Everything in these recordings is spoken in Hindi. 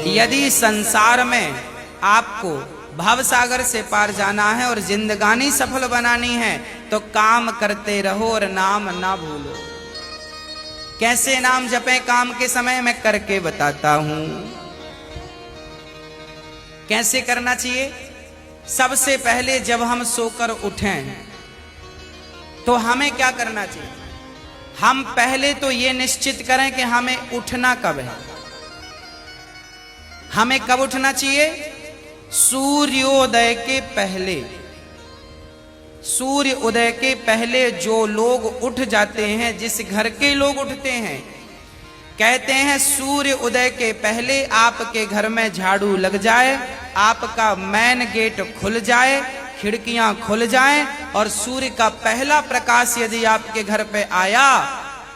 यदि संसार में आपको भव सागर से पार जाना है और जिंदगानी सफल बनानी है तो काम करते रहो और नाम ना भूलो। कैसे नाम जपें काम के समय, मैं करके बताता हूं कैसे करना चाहिए। सबसे पहले जब हम सोकर उठें तो हमें क्या करना चाहिए? हम पहले तो ये निश्चित करें कि हमें उठना कब है। हमें कब उठना चाहिए? सूर्योदय के पहले। सूर्य उदय के पहले जो लोग उठ जाते हैं, जिस घर के लोग उठते हैं, कहते हैं सूर्य उदय के पहले आपके घर में झाड़ू लग जाए, आपका मेन गेट खुल जाए, खिड़कियां खुल जाएं और सूर्य का पहला प्रकाश यदि आपके घर पे आया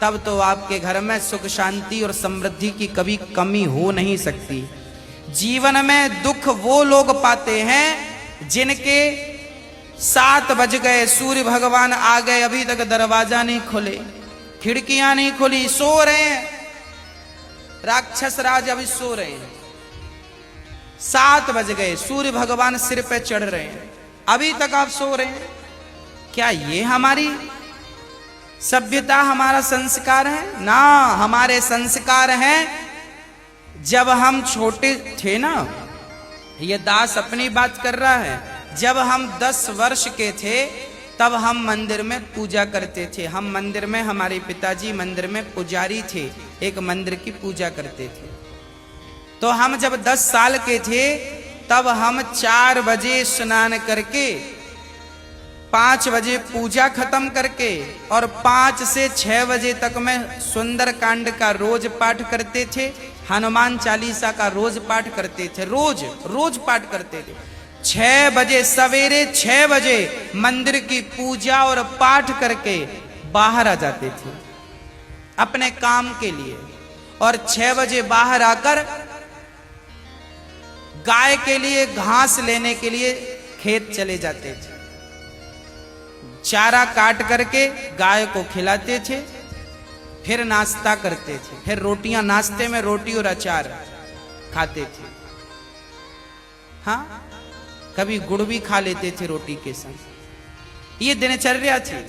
तब तो आपके घर में सुख शांति और समृद्धि की कभी कमी हो नहीं सकती। जीवन में दुख वो लोग पाते हैं जिनके 7 बज गए, सूर्य भगवान आ गए, अभी तक दरवाजा नहीं खुले, खिड़कियां नहीं खुली, सो रहे हैं, राक्षस राज अभी सो रहे हैं। 7 बज गए, सूर्य भगवान सिर पे चढ़ रहे हैं, अभी तक आप सो रहे हैं। क्या ये हमारी सभ्यता, हमारा संस्कार है? ना, हमारे संस्कार हैं जब हम छोटे थे ना, ये दास अपनी बात कर रहा है, जब हम 10 वर्ष के थे तब हम मंदिर में पूजा करते थे। हम मंदिर में, हमारे पिताजी मंदिर में पुजारी थे, एक मंदिर की पूजा करते थे। तो हम जब 10 साल के थे तब हम 4 बजे स्नान करके 5 बजे पूजा खत्म करके और 5 से 6 बजे तक में सुंदर कांड का रोज पाठ करते थे, हनुमान चालीसा का रोज पाठ करते थे, रोज पाठ करते थे। 6 बजे, सवेरे 6 बजे मंदिर की पूजा और पाठ करके बाहर आ जाते थे अपने काम के लिए, और 6 बजे बाहर आकर गाय के लिए घास लेने के लिए खेत चले जाते थे। चारा काट करके गाय को खिलाते थे, फिर नाश्ता करते थे, फिर रोटियां, नाश्ते में रोटी और अचार खाते थे। हाँ, कभी गुड़ भी खा लेते थे रोटी के संग। ये दिनचर्या थी।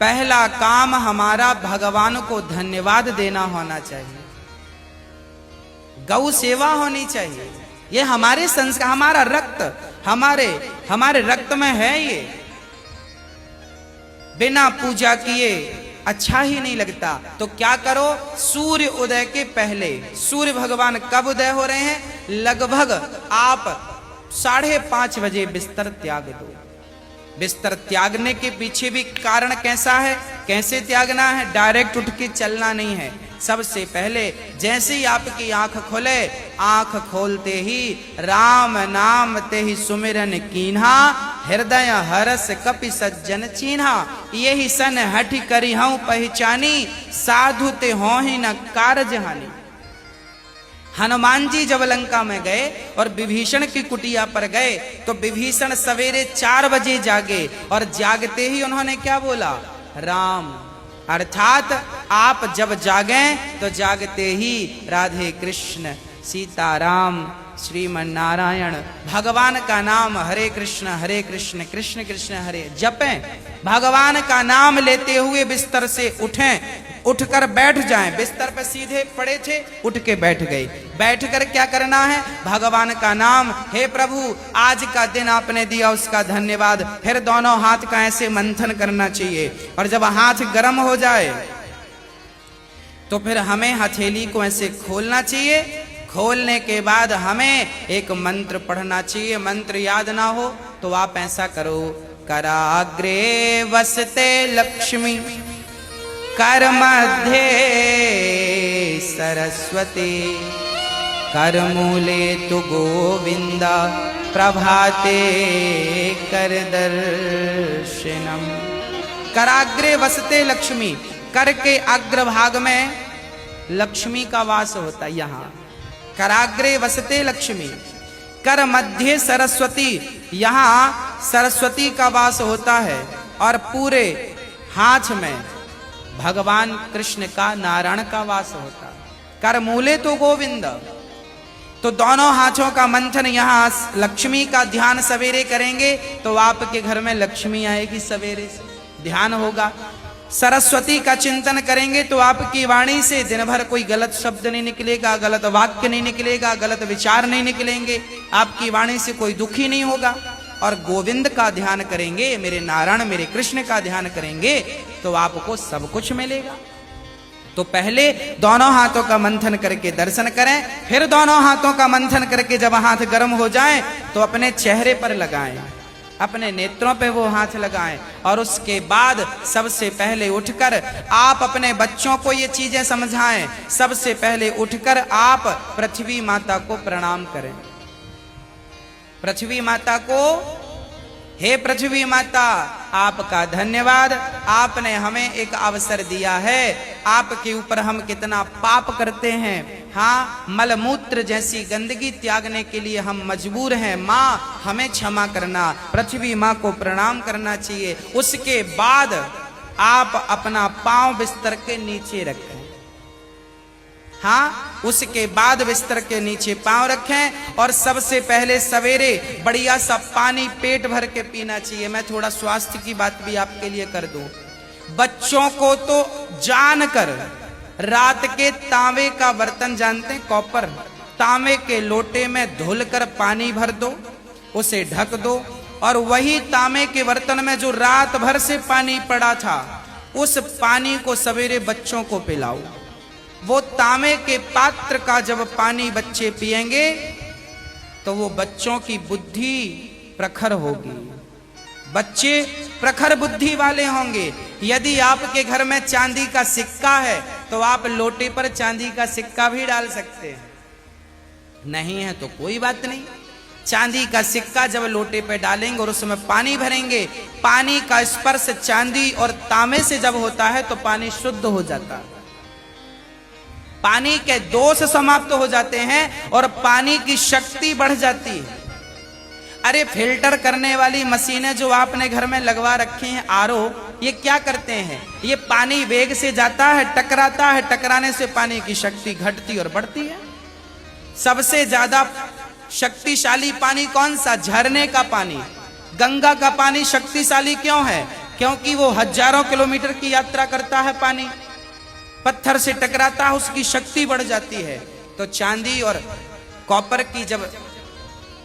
पहला काम हमारा भगवान को धन्यवाद देना होना चाहिए, गौ सेवा होनी चाहिए। ये हमारे संस्कार, हमारा रक्त, हमारे रक्त में है ये। बिना पूजा किए अच्छा ही नहीं लगता। तो क्या करो? सूर्य उदय के पहले, सूर्य भगवान कब उदय हो रहे हैं? लगभग आप 5:30 बजे बिस्तर त्याग दो। बिस्तर त्यागने के पीछे भी कारण कैसा है, कैसे त्यागना है? डायरेक्ट उठ के चलना नहीं है। सबसे पहले जैसे ही आपकी आंख खुले, आंख खोलते ही राम नाम ते ही सुमिरन कीन्हा, हृदय हरस कपि सज्जन चीन्हा, यही सन हठि करी हूं पहचानी, साधु ते हो ही न कारज हानि। हनुमान जी जब लंका में गए और विभीषण की कुटिया पर गए तो विभीषण सवेरे 4 बजे जागे और जागते ही उन्होंने क्या बोला? राम। अर्थात आप जब जागें तो जागते ही राधे कृष्ण, सीताराम, श्रीमन नारायण, भगवान का नाम हरे कृष्ण कृष्ण कृष्ण हरे जपें। भगवान का नाम लेते हुए बिस्तर से उठें, उठकर बैठ जाएं। बिस्तर पर सीधे पड़े थे, उठ के बैठ गए। बैठकर क्या करना है? भगवान का नाम, हे प्रभु आज का दिन आपने दिया उसका धन्यवाद। फिर दोनों हाथ का ऐसे मंथन करना चाहिए और जब हाथ गर्म हो जाए तो फिर हमें हथेली को ऐसे खोलना चाहिए। खोलने के बाद हमें एक मंत्र पढ़ना चाहिए। मंत्र याद ना हो तो आप ऐसा करो, कराग्रे वसते लक्ष्मी, कर मध्य सरस्वती, कर मूले तु गोविंदा, प्रभाते कर दर्शनम। कराग्रे वसते लक्ष्मी, कर के अग्रभाग में लक्ष्मी का वास होता है। यहाँ कराग्रे वसते लक्ष्मी, कर मध्य सरस्वती, यहाँ सरस्वती का वास होता है, और पूरे हाथ में भगवान कृष्ण का, नारायण का वास होता है। कर मूले तो गोविंद। तो दोनों हाथों का मंथन, यहाँ लक्ष्मी का ध्यान सवेरे करेंगे तो आपके घर में लक्ष्मी आएगी, सवेरे से ध्यान होगा। सरस्वती का चिंतन करेंगे तो आपकी वाणी से दिन भर कोई गलत शब्द नहीं निकलेगा, गलत वाक्य नहीं निकलेगा, गलत विचार नहीं निकलेंगे, आपकी वाणी से कोई दुखी नहीं होगा। और गोविंद का ध्यान करेंगे, मेरे नारायण मेरे कृष्ण का ध्यान करेंगे तो आपको सब कुछ मिलेगा। तो पहले दोनों हाथों का मंथन करके दर्शन करें, फिर दोनों हाथों का मंथन करके जब हाथ गर्म हो जाए तो अपने चेहरे पर लगाएं, अपने नेत्रों पे वो हाथ लगाएं। और उसके बाद सबसे पहले उठकर आप अपने बच्चों को ये चीजें समझाएं। सबसे पहले उठकर आप पृथ्वी माता को प्रणाम करें। पृथ्वी माता को, हे पृथ्वी माता आपका धन्यवाद, आपने हमें एक अवसर दिया है। आपके ऊपर हम कितना पाप करते हैं, हाँ मलमूत्र जैसी गंदगी त्यागने के लिए हम मजबूर हैं। माँ हमें क्षमा करना, पृथ्वी माँ को प्रणाम करना चाहिए। उसके बाद आप अपना पांव बिस्तर के नीचे रखें, हाँ उसके बाद बिस्तर के नीचे पांव रखें। और सबसे पहले सवेरे बढ़िया सा पानी पेट भर के पीना चाहिए। मैं थोड़ा स्वास्थ्य की बात भी आपके लिए कर दूं। बच्चों को तो जानकर रात के तांबे का बर्तन जानते हैं, कॉपर, तांबे के लोटे में धुलकर पानी भर दो, उसे ढक दो और वही तांबे के बर्तन में जो रात भर से पानी पड़ा था उस पानी को सवेरे बच्चों को पिलाओ। वो तांबे के पात्र का जब पानी बच्चे पिएंगे तो वो बच्चों की बुद्धि प्रखर होगी, बच्चे प्रखर बुद्धि वाले होंगे। यदि आपके घर में चांदी का सिक्का है तो आप लोटे पर चांदी का सिक्का भी डाल सकते हैं, नहीं है तो कोई बात नहीं। चांदी का सिक्का जब लोटे पे डालेंगे और उसमें पानी भरेंगे, पानी का स्पर्श चांदी और तांबे से जब होता है तो पानी शुद्ध हो जाता है, पानी के दोष समाप्त हो जाते हैं और पानी की शक्ति बढ़ जाती है। अरे फिल्टर करने वाली मशीनें जो आपने घर में लगवा रखी हैं, आरओ, ये क्या करते हैं? ये पानी वेग से जाता है, टकराता है, टकराने से पानी की शक्ति घटती और बढ़ती है। सबसे ज्यादा शक्तिशाली पानी कौन सा? झरने का पानी। गंगा का पानी शक्तिशाली क्यों है? क्योंकि वो हजारों किलोमीटर की यात्रा करता है, पानी पत्थर से टकराता है, उसकी शक्ति बढ़ जाती है। तो चांदी और कॉपर की जब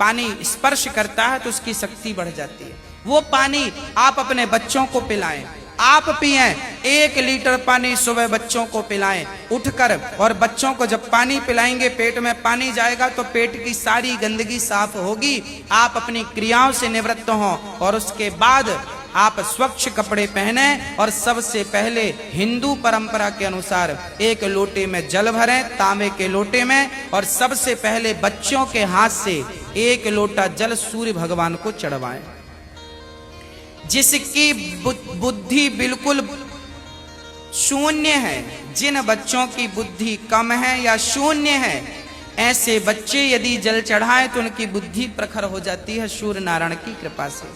पानी स्पर्श करता है तो उसकी शक्ति बढ़ जाती है। वो पानी आप अपने बच्चों को पिलाएं, आप पिएं। 1 लीटर पानी सुबह बच्चों को पिलाएं उठकर। और बच्चों को जब पानी पिलाएंगे, पेट में पानी जाएगा तो पेट की सारी गंदगी साफ होगी, आप अपनी क्रियाओं से निवृत्त हों। और उसके बाद आप स्वच्छ कपड़े पहने और सबसे पहले हिंदू परंपरा के अनुसार 1 लोटे में जल भरें, तांबे के लोटे में, और सबसे पहले बच्चों के हाथ से 1 लोटा जल सूर्य भगवान को चढ़वाएं। जिसकी बुद्धि बिल्कुल शून्य है, जिन बच्चों की बुद्धि कम है या शून्य है, ऐसे बच्चे यदि जल चढ़ाएं तो उनकी बुद्धि प्रखर हो जाती है सूर्य नारायण की कृपा से।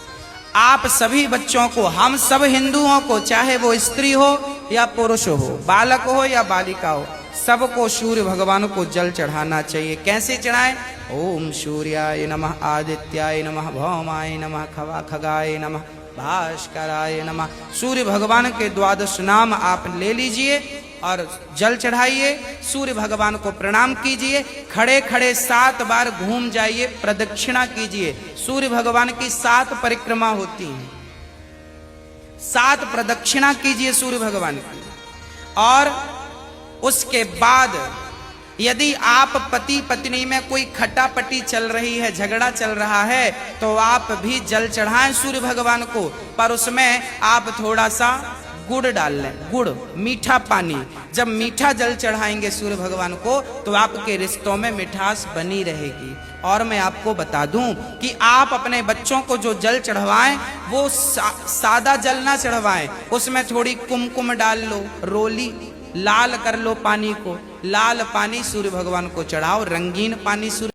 आप सभी बच्चों को, हम सब हिंदुओं को, चाहे वो स्त्री हो या पुरुष हो, बालक हो या बालिका हो, सबको सूर्य भगवान को जल चढ़ाना चाहिए। कैसे चढ़ाएं? ओम सूर्याय नमः, आदित्याय नमः, भौमाय नमः, खगाय नमः, भास्कराय नमः। सूर्य भगवान के 12 नाम आप ले लीजिए और जल चढ़ाइए, सूर्य भगवान को प्रणाम कीजिए। खड़े खड़े 7 बार घूम जाइए, प्रदक्षिणा कीजिए। सूर्य भगवान की 7 परिक्रमा होती हैं, 7 प्रदक्षिणा कीजिए सूर्य भगवान की। और उसके बाद यदि आप पति पत्नी में कोई खटापटी चल रही है, झगड़ा चल रहा है, तो आप भी जल चढ़ाएं सूर्य भगवान को, पर उसमें आप थोड़ा सा गुड़ डाल लें, गुड़, मीठा पानी। जब मीठा जल चढ़ाएंगे सूर्य भगवान को तो आपके रिश्तों में मिठास बनी रहेगी। और मैं आपको बता दूं कि आप अपने बच्चों को जो जल चढ़वाएं वो सादा जल ना चढ़वाएं, उसमें थोड़ी कुमकुम डाल लो, रोली लाल कर लो पानी को, लाल पानी सूर्य भगवान को चढ़ाओ, रंगीन पानी सूर्य